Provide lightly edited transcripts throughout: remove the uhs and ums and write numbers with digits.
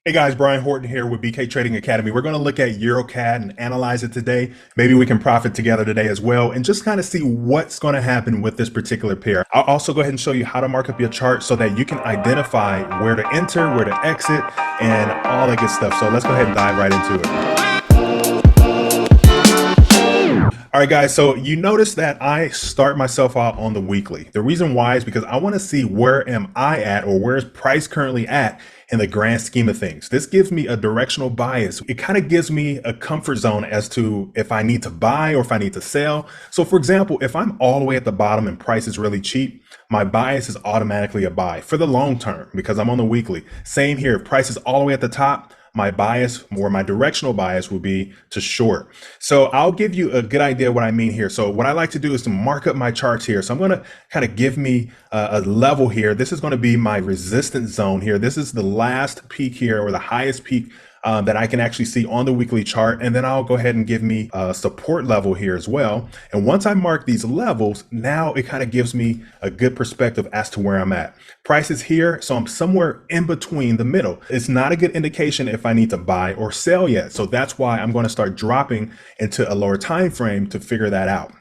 Hey guys, Brian Horton here with BK Trading Academy. We're going to look at EURAUD and analyze it today. Maybe we can profit together today as well and just kind of see what's going to happen with this particular pair. I'll also go ahead and show you how to mark up your chart so that you can identify where to enter, where to exit, and all that good stuff. So let's go ahead and dive right into it. All right, guys, so you notice that I start myself out on the weekly. The reason why is because I want to see where am I at, or where's price currently at in the grand scheme of things. This gives me a directional bias. It kind of gives me a comfort zone as to if I need to buy or if I need to sell. So for example, if I'm all the way at the bottom and price is really cheap, my bias is automatically a buy for the long term because I'm on the weekly. Same here, if price is all the way at the top, my bias or my directional bias will be to short. So I'll give you a good idea what I mean here. So what I like to do is to mark up my charts here. So I'm going to kind of give me a level here. This is going to be my resistance zone here. This is the last peak here, or the highest peak that I can actually see on the weekly chart. And then I'll go ahead and give me a support level here as well. And once I mark these levels, now it kind of gives me a good perspective as to where I'm at. Price is here, so I'm somewhere in between the middle. It's not a good indication if I need to buy or sell yet. So that's why I'm going to start dropping into a lower time frame to figure that out.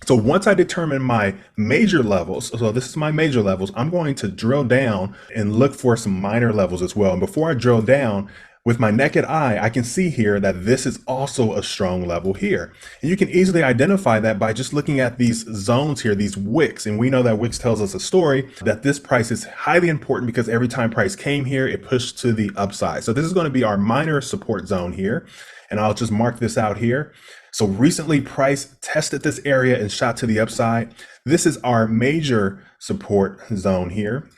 So once I determine my major levels, so this is my major levels, I'm going to drill down and look for some minor levels as well. And before I drill down, with my naked eye, I can see here that this is also a strong level here. And you can easily identify that by just looking at these zones here, these wicks. And we know that wicks tells us a story that this price is highly important because every time price came here, it pushed to the upside. So this is going to be our minor support zone here. And I'll just mark this out here. So recently price tested this area and shot to the upside. This is our major support zone here.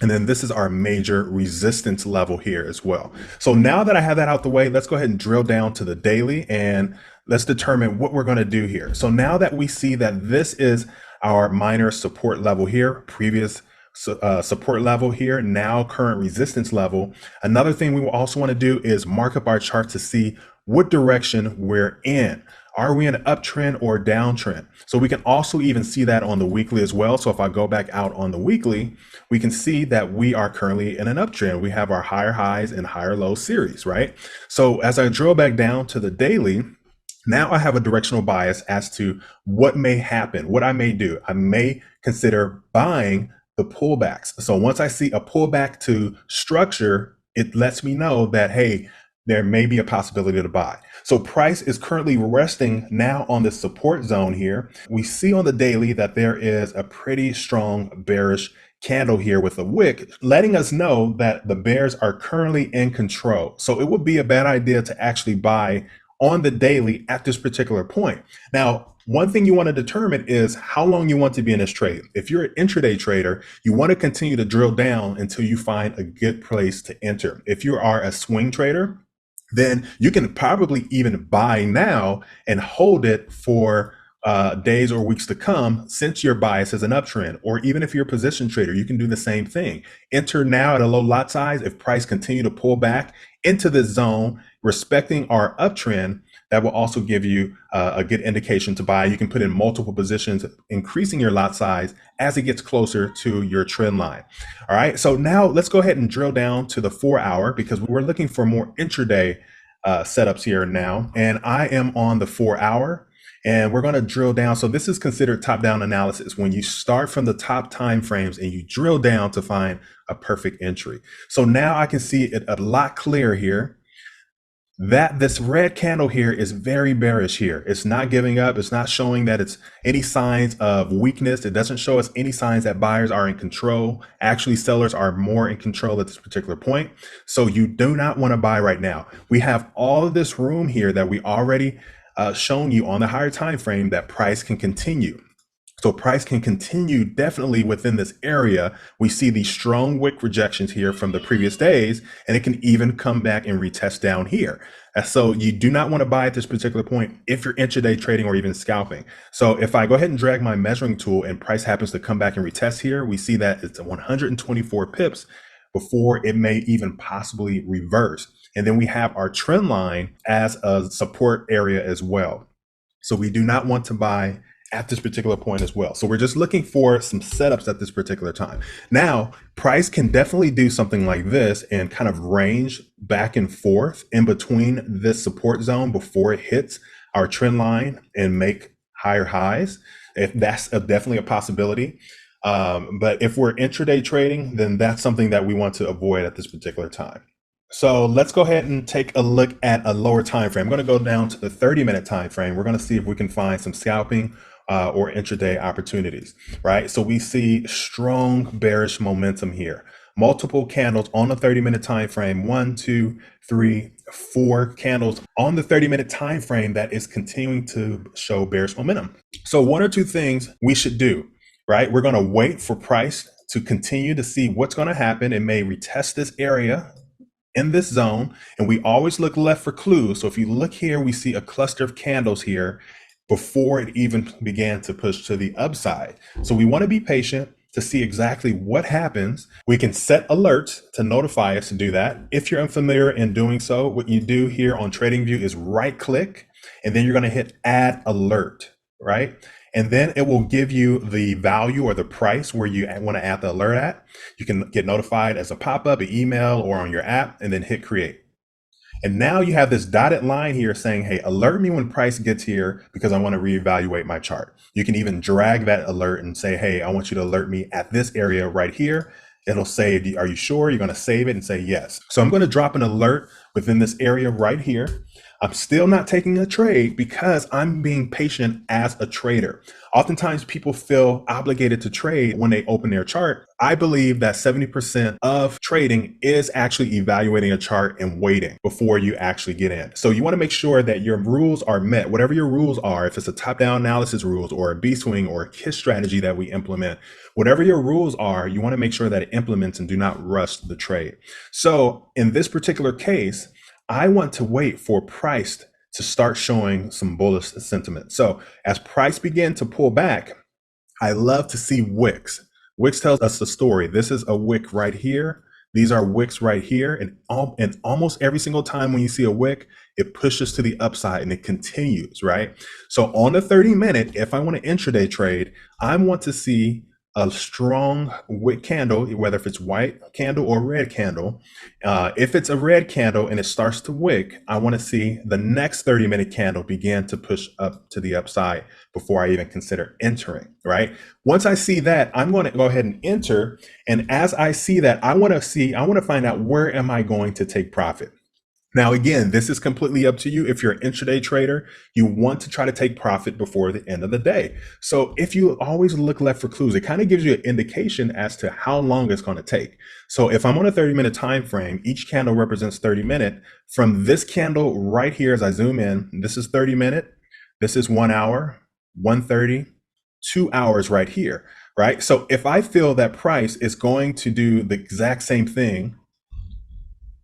And then this is our major resistance level here as well. So now that I have that out the way, let's go ahead and drill down to the daily and let's determine what we're going to do here. So now that we see that this is our minor support level here, previous support level here, now current resistance level. Another thing we will also want to do is mark up our chart to see what direction we're in. Are we in an uptrend or downtrend? So we can also even see that on the weekly as well. So if I go back out on the weekly, we can see that we are currently in an uptrend. We have our higher highs and higher lows series, right? So as I drill back down to the daily, now I have a directional bias as to what may happen, what I may do. I may consider buying the pullbacks. So once I see a pullback to structure, it lets me know that, hey, there may be a possibility to buy. So price is currently resting now on the support zone here. We see on the daily that there is a pretty strong bearish candle here with a wick, letting us know that the bears are currently in control. So it would be a bad idea to actually buy on the daily at this particular point. Now, one thing you want to determine is how long you want to be in this trade. If you're an intraday trader, you want to continue to drill down until you find a good place to enter. If you are a swing trader, then you can probably even buy now and hold it for days or weeks to come, since your bias is an uptrend. Or even if you're a position trader, you can do the same thing. Enter now at a low lot size. If price continue to pull back into this zone, respecting our uptrend, that will also give you a good indication to buy. You can put in multiple positions, increasing your lot size as it gets closer to your trend line. All right, so now let's go ahead and drill down to the 4 hour because we're looking for more intraday setups here now. And I am on the 4 hour. And we're going to drill down. So this is considered top-down analysis, when you start from the top time frames and you drill down to find a perfect entry. So now I can see it a lot clearer here that this red candle here is very bearish here. It's not giving up. It's not showing that it's any signs of weakness. It doesn't show us any signs that buyers are in control. Actually, sellers are more in control at this particular point. So you do not want to buy right now. We have all of this room here that we already shown you on the higher time frame that price can continue. So price can continue definitely within this area. We see these strong wick rejections here from the previous days, and it can even come back and retest down here. And so you do not want to buy at this particular point if you're intraday trading or even scalping. So if I go ahead and drag my measuring tool and price happens to come back and retest here, we see that it's 124 pips before it may even possibly reverse. And then we have our trend line as a support area as well. So we do not want to buy at this particular point as well. So we're just looking for some setups at this particular time. Now, price can definitely do something like this and kind of range back and forth in between this support zone before it hits our trend line and make higher highs. If that's definitely a possibility. But if we're intraday trading, then that's something that we want to avoid at this particular time. So let's go ahead and take a look at a lower time frame. I'm going to go down to the 30-minute time frame. We're going to see if we can find some scalping or intraday opportunities, right? So we see strong bearish momentum here. Multiple candles on the 30-minute time frame. 1, 2, 3, 4 candles on the 30-minute time frame that is continuing to show bearish momentum. So one or two things we should do, right? We're going to wait for price to continue to see what's going to happen. It may retest this area in this zone, and we always look left for clues. So if you look here, we see a cluster of candles here before it even began to push to the upside. So we want to be patient to see exactly what happens. We can set alerts to notify us to do that. If you're unfamiliar in doing so, what you do here on TradingView is right click, and then you're going to hit add alert, right? And then it will give you the value or the price where you want to add the alert at. You can get notified as a pop-up, an email, or on your app, and then hit create. And now you have this dotted line here saying, hey, alert me when price gets here because I want to reevaluate my chart. You can even drag that alert and say, hey, I want you to alert me at this area right here. It'll say, are you sure? You're going to save it and say yes. So I'm going to drop an alert within this area right here. I'm still not taking a trade because I'm being patient as a trader. Oftentimes people feel obligated to trade when they open their chart. I believe that 70% of trading is actually evaluating a chart and waiting before you actually get in. So you want to make sure that your rules are met, whatever your rules are, if it's a top-down analysis rules or a B-swing or a KISS strategy that we implement, whatever your rules are, you want to make sure that it implements and do not rush the trade. So in this particular case, I want to wait for price to start showing some bullish sentiment. So as price begin to pull back, I love to see wicks. Wicks tells us the story. This is a wick right here. These are wicks right here. And almost every single time when you see a wick, it pushes to the upside and it continues, right? So on the 30-minute, if I want to intraday trade, I want to see a strong wick candle, whether if it's white candle or red candle. If it's a red candle and it starts to wick, I want to see the next 30-minute candle begin to push up to the upside before I even consider entering, right? Once I see that, I'm going to go ahead and enter. And as I see that, I want to find out where am I going to take profit. Now, again, this is completely up to you. If you're an intraday trader, you want to try to take profit before the end of the day. So if you always look left for clues, it kind of gives you an indication as to how long it's going to take. So if I'm on a 30-minute time frame, each candle represents 30-minute. From this candle right here, as I zoom in, this is 30-minute. This is 1 hour, 1:30, 2 hours right here, right? So if I feel that price is going to do the exact same thing,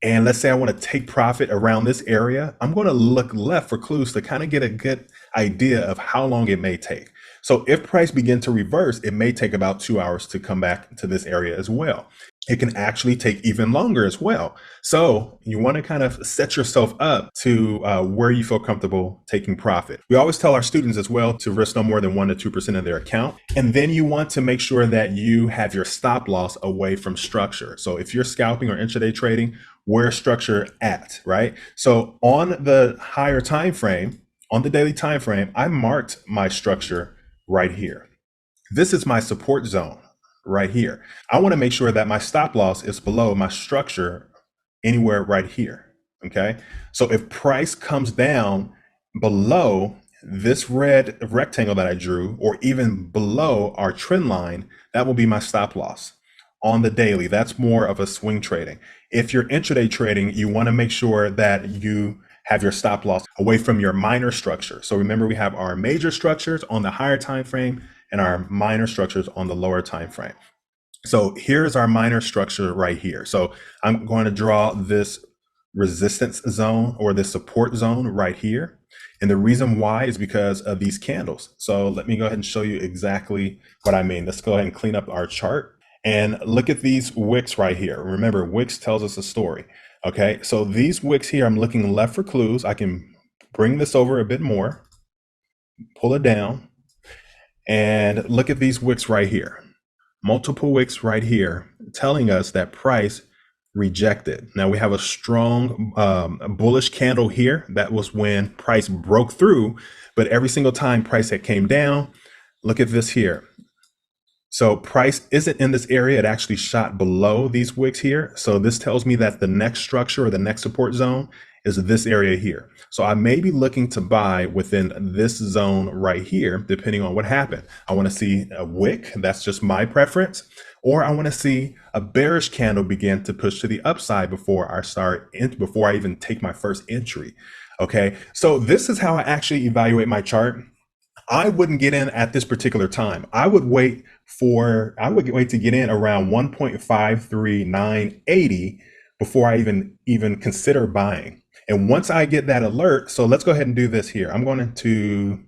and let's say I want to take profit around this area, I'm going to look left for clues to kind of get a good idea of how long it may take. So if price begin to reverse, it may take about 2 hours to come back to this area as well. It can actually take even longer as well. So you want to kind of set yourself up to where you feel comfortable taking profit. We always tell our students as well to risk no more than 1 to 2% of their account. And then you want to make sure that you have your stop loss away from structure. So if you're scalping or intraday trading, where's structure at, right? So on the higher time frame, on the daily time frame, I marked my structure right here. This is my support zone right here. I want to make sure that my stop loss is below my structure anywhere right here. Okay. So if price comes down below this red rectangle that I drew, or even below our trend line, that will be my stop loss on the daily. That's more of a swing trading. If you're intraday trading, you want to make sure that you have your stop loss away from your minor structure. So remember, we have our major structures on the higher time frame and our minor structures on the lower time frame. So here's our minor structure right here. So I'm going to draw this resistance zone or this support zone right here. And the reason why is because of these candles. So let me go ahead and show you exactly what I mean. Let's go ahead and clean up our chart and look at these wicks right here. Remember, wicks tells us a story. Okay, so these wicks here, I'm looking left for clues. I can bring this over a bit more, pull it down. And look at these wicks right here. Multiple wicks right here telling us that price rejected. Now we have a strong bullish candle here. That was when price broke through, but every single time price had came down, look at this here. So price isn't in this area. It actually shot below these wicks here. So this tells me that the next structure or the next support zone is this area here. So I may be looking to buy within this zone right here, depending on what happened. I want to see a wick. That's just my preference. Or I want to see a bearish candle begin to push to the upside before I even take my first entry. Okay. So this is how I actually evaluate my chart. I wouldn't get in at this particular time. I would wait to get in around 1.53980 before I even consider buying. And once I get that alert, so let's go ahead and do this here. I'm going to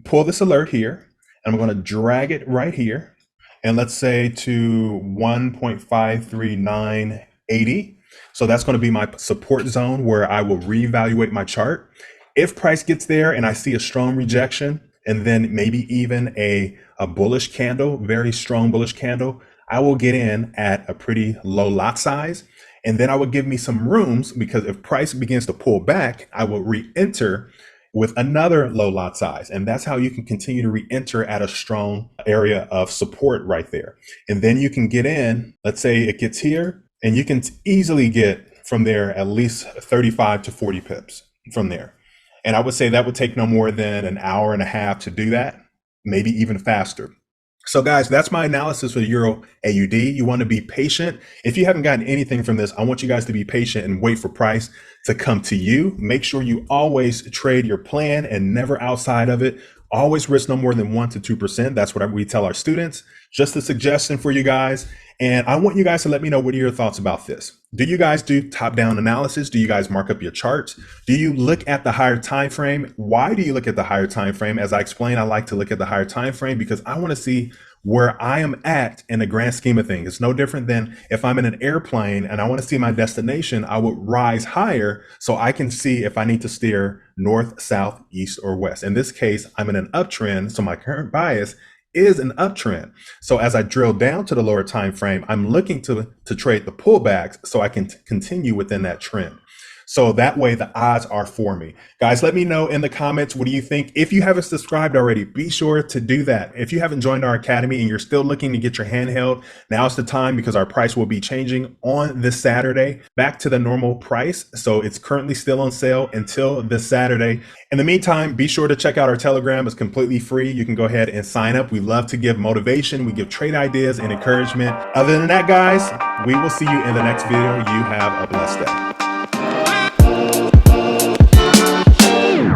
pull this alert here, and I'm going to drag it right here. And let's say to 1.53980. So that's going to be my support zone where I will reevaluate my chart. If price gets there and I see a strong rejection and then maybe even a bullish candle, very strong bullish candle, I will get in at a pretty low lot size. And then I would give me some rooms, because if price begins to pull back, I will re-enter with another low lot size. And that's how you can continue to re-enter at a strong area of support right there. And then you can get in, let's say it gets here, and you can easily get from there at least 35 to 40 pips from there. And I would say that would take no more than an hour and a half to do that, maybe even faster. So guys, that's my analysis for the Euro AUD. You want to be patient. If you haven't gotten anything from this, I want you guys to be patient and wait for price to come to you. Make sure you always trade your plan and never outside of it. Always risk no more than 1 to 2%. That's what we tell our students. Just a suggestion for you guys. And I want you guys to let me know, what are your thoughts about this? Do you guys do top-down analysis? Do you guys mark up your charts? Do you look at the higher time frame? Why do you look at the higher time frame? As I explained, I like to look at the higher time frame because I want to see where I am at in the grand scheme of things. It's no different than if I'm in an airplane and I want to see my destination, I would rise higher so I can see if I need to steer north, south, east, or west. In this case, I'm in an uptrend, so my current bias is an uptrend. So as I drill down to the lower time frame, I'm looking to trade the pullbacks so I can continue within that trend. So that way the odds are for me. Guys, let me know in the comments, what do you think? If you haven't subscribed already, be sure to do that. If you haven't joined our academy and you're still looking to get your handheld, now's the time, because our price will be changing on this Saturday back to the normal price. So it's currently still on sale until this Saturday. In the meantime, be sure to check out our Telegram. It's completely free. You can go ahead and sign up. We love to give motivation. We give trade ideas and encouragement. Other than that, guys, we will see you in the next video. You have a blessed day.